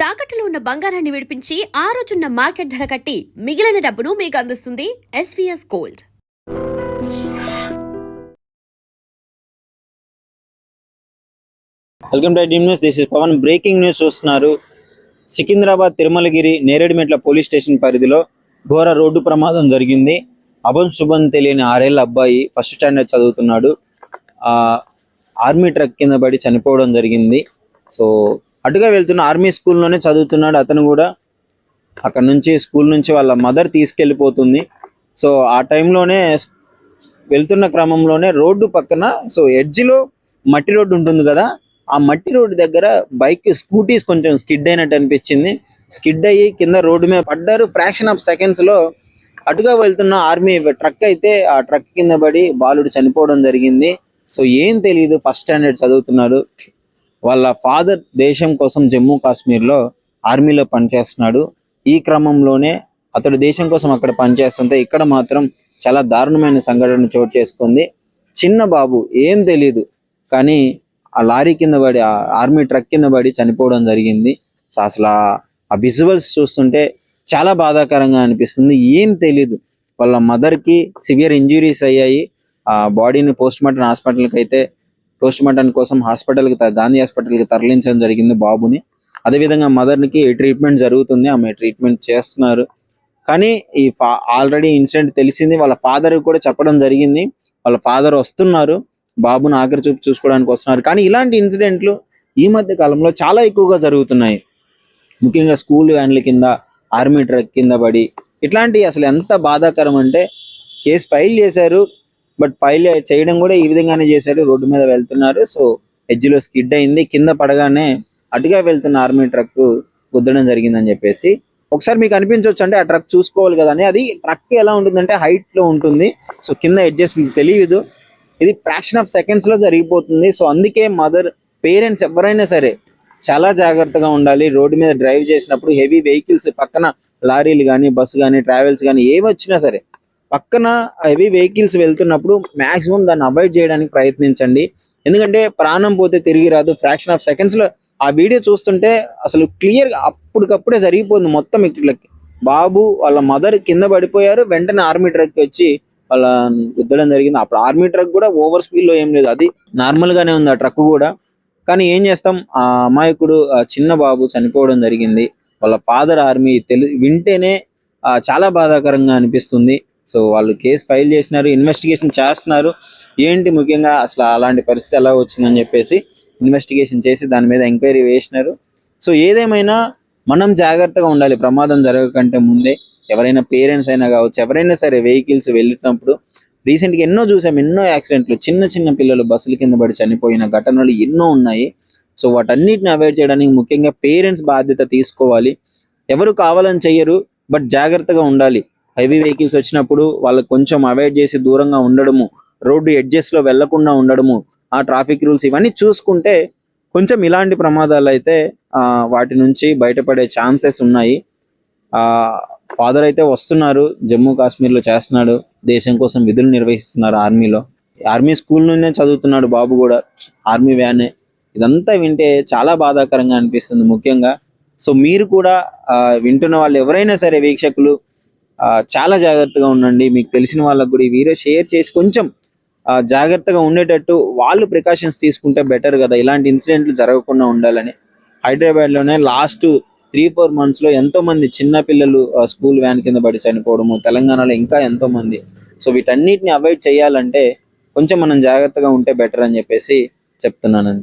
తాకట్టులో ఉన్న బంగారాన్ని విడిపించి ఆ రోజున్న మార్కెట్ ధర కట్టి మిగిలిన డబ్బును మీకు అందిస్తుంది SVS gold. Welcome to team news. This is Pavan. Breaking news చూస్తున్నారు. సికింద్రాబాద్ తిరుమలగిరి నేరేడుమెట్ల పోలీస్ స్టేషన్ పరిధిలో ఘోర రోడ్డు ప్రమాదం జరిగింది. శుభం తెలియని 6 ఏళ్ల అబ్బాయి ఫస్ట్ స్టాండర్డ్ చదువుతున్నాడు. ఆర్మీ ట్రక్ కింద పడి చనిపోవడం జరిగింది. సో అటుగా వెళ్తున్న ఆర్మీ స్కూల్లోనే చదువుతున్నాడు. అతను కూడా అక్కడ నుంచి స్కూల్ నుంచి వాళ్ళ మదర్ తీసుకెళ్ళిపోతుంది. సో ఆ టైంలోనే వెళ్తున్న క్రమంలోనే రోడ్డు పక్కన ఎడ్జ్లో మట్టి రోడ్డు ఉంటుంది కదా, ఆ మట్టి రోడ్డు దగ్గర స్కూటీస్ కొంచెం స్కిడ్ అయినట్టు అనిపించింది. స్కిడ్ అయ్యి కింద రోడ్డు మీద పడ్డారు. ఫ్రాక్షన్ ఆఫ్ సెకండ్స్లో అటుగా వెళ్తున్న ఆర్మీ ట్రక్ అయితే ఆ ట్రక్ కింద పడి బాలుడు చనిపోవడం జరిగింది. సో ఏం తెలియదు, ఫస్ట్ స్టాండర్డ్ చదువుతున్నాడు. వాళ్ళ ఫాదర్ దేశం కోసం జమ్మూ కాశ్మీర్లో ఆర్మీలో పనిచేస్తున్నాడు. ఈ క్రమంలోనే అతడు దేశం కోసం అక్కడ పనిచేస్తుంటే ఇక్కడ మాత్రం చాలా దారుణమైన సంఘటన చోటు చేసుకుంది. చిన్న బాబు ఏం తెలీదు కానీ ఆ లారీ కింద పడి, ఆ ఆర్మీ ట్రక్ కింద పడి చనిపోవడం జరిగింది. సో అసలు ఆ విజువల్స్ చూస్తుంటే చాలా బాధాకరంగా అనిపిస్తుంది. ఏం తెలీదు, వాళ్ళ మదర్కి సివియర్ ఇంజురీస్ అయ్యాయి. ఆ బాడీని పోస్ట్ మార్టం కోసం గాంధీ హాస్పిటల్కి తరలించడం జరిగింది బాబుని. అదేవిధంగా మదర్కి ట్రీట్మెంట్ జరుగుతుంది, ఆమె ట్రీట్మెంట్ చేస్తున్నారు. కానీ ఆల్రెడీ ఇన్సిడెంట్ తెలిసింది. వాళ్ళ ఫాదర్ కూడా చెప్పడం జరిగింది, వాళ్ళ ఫాదర్ వస్తున్నారు, బాబుని ఆఖరి చూపు చూసుకోవడానికి వస్తున్నారు. కానీ ఇలాంటి ఇన్సిడెంట్లు ఈ మధ్య కాలంలో చాలా ఎక్కువగా జరుగుతున్నాయి. ముఖ్యంగా స్కూల్ వ్యాన్ల కింద, ఆర్మీ ట్రక్ కింద పడి ఇట్లాంటి అసలు ఎంత బాధాకరం అంటే, కేసు ఫైల్ చేశారు, బట్ ఫైల్ చేయడం కూడా ఈ విధంగానే చేశారు. రోడ్డు మీద వెళ్తున్నారు, సో ఎడ్జ్లో స్కిడ్ అయింది, కింద పడగానే అటుగా వెళ్తున్న ఆర్మీ ట్రక్ గుద్దడం జరిగిందని చెప్పేసి ఒకసారి మీకు అనిపించవచ్చు, అంటే ఆ ట్రక్ చూసుకోవాలి కదా అని. అది ట్రక్ ఎలా ఉంటుందంటే హైట్ లో ఉంటుంది, సో కింద ఎడ్జెస్ తెలియదు. ఇది ఫ్రాక్షన్ ఆఫ్ సెకండ్స్ లో జరిగిపోతుంది. సో అందుకే పేరెంట్స్ ఎవరైనా సరే చాలా జాగ్రత్తగా ఉండాలి. రోడ్డు మీద డ్రైవ్ చేసినప్పుడు హెవీ వెహికల్స్ పక్కన, లారీలు కానీ, బస్సు కానీ, ట్రావెల్స్ కానీ ఏమి వచ్చినా సరే పక్కన హెవీ వెహికల్స్ వెళ్తున్నప్పుడు మాక్సిమం దాన్ని అవాయిడ్ చేయడానికి ప్రయత్నించండి. ఎందుకంటే ప్రాణం పోతే తిరిగి రాదు. ఫ్రాక్షన్ ఆఫ్ సెకండ్స్ లో ఆ వీడియో చూస్తుంటే అసలు క్లియర్ గా అప్పటికప్పుడే జరిగిపోతుంది మొత్తం. ఇట్లకి బాబు వాళ్ళ మదర్ కింద పడిపోయారు, వెంటనే ఆర్మీ ట్రక్ వచ్చి వాళ్ళ గుద్దడం జరిగింది. అప్పుడు ఆర్మీ ట్రక్ కూడా ఓవర్ స్పీడ్ లో ఏం లేదు, అది నార్మల్ గానే ఉంది ఆ ట్రక్ కూడా. కానీ ఏం చేస్తాం, ఆ అమాయకుడు, ఆ చిన్న బాబు చనిపోవడం జరిగింది. వాళ్ళ ఫాదర్ ఆర్మీ వింటేనే చాలా బాధాకరంగా అనిపిస్తుంది. సో వాళ్ళు కేసు ఫైల్ చేసినారు, ఇన్వెస్టిగేషన్ చేస్తున్నారు. ఏంటి ముఖ్యంగా అసలు అలాంటి పరిస్థితి ఎలా వచ్చిందని చెప్పేసి ఇన్వెస్టిగేషన్ చేసి దాని మీద ఎంక్వైరీ వేసినారు. సో ఏదేమైనా మనం జాగ్రత్తగా ఉండాలి ప్రమాదం జరగకంటే ముందే. ఎవరైనా పేరెంట్స్ అయినా కావచ్చు, ఎవరైనా సరే వెహికల్స్ వెళ్ళినప్పుడు. రీసెంట్గా ఎన్నో చూసాం, ఎన్నో యాక్సిడెంట్లు, చిన్న చిన్న పిల్లలు బస్సుల కింద పడి చనిపోయిన ఘటనలు ఎన్నో ఉన్నాయి. సో వాటన్నిటిని అవాయిడ్ చేయడానికి ముఖ్యంగా పేరెంట్స్ బాధ్యత తీసుకోవాలి. ఎవరు కావాలని చెయ్యరు, బట్ జాగ్రత్తగా ఉండాలి. హెవీ వెహికల్స్ వచ్చినప్పుడు వాళ్ళకి కొంచెం అవాయిడ్ చేసి దూరంగా ఉండడము, రోడ్డు ఎడ్జెస్ లో వెళ్లకుండా ఉండడము, ఆ ట్రాఫిక్ రూల్స్ ఇవన్నీ చూసుకుంటే కొంచెం ఇలాంటి ప్రమాదాలు అయితే వాటి నుంచి బయటపడే ఛాన్సెస్ ఉన్నాయి. ఫాదర్ అయితే వస్తున్నారు, జమ్మూ కాశ్మీర్లో చేస్తున్నాడు, దేశం కోసం విధులు నిర్వహిస్తున్నారు ఆర్మీలో. ఆర్మీ స్కూల్ నుండే చదువుతున్నాడు బాబు కూడా, ఆర్మీ వ్యానే. ఇదంతా వింటే చాలా బాధాకరంగా అనిపిస్తుంది ముఖ్యంగా. సో మీరు కూడా వింటున్న వాళ్ళు ఎవరైనా సరే వీక్షకులు చాలా జాగ్రత్తగా ఉండండి. మీకు తెలిసిన వాళ్ళకు కూడా ఈ వీడియో షేర్ చేసి కొంచెం జాగ్రత్తగా ఉండేటట్టు వాళ్ళు ప్రికాషన్స్ తీసుకుంటే బెటర్ కదా, ఇలాంటి ఇన్సిడెంట్లు జరగకుండా ఉండాలని. హైదరాబాద్లోనే లాస్ట్ 3-4 months లో ఎంతో మంది చిన్న పిల్లలు స్కూల్ వ్యాన్ కింద పడి చనిపోవడము, తెలంగాణలో ఇంకా ఎంతో మంది. సో వీటన్నిటిని అవాయిడ్ చేయాలంటే కొంచెం మనం జాగ్రత్తగా ఉంటే బెటర్ అని చెప్పేసి చెప్తున్నాను.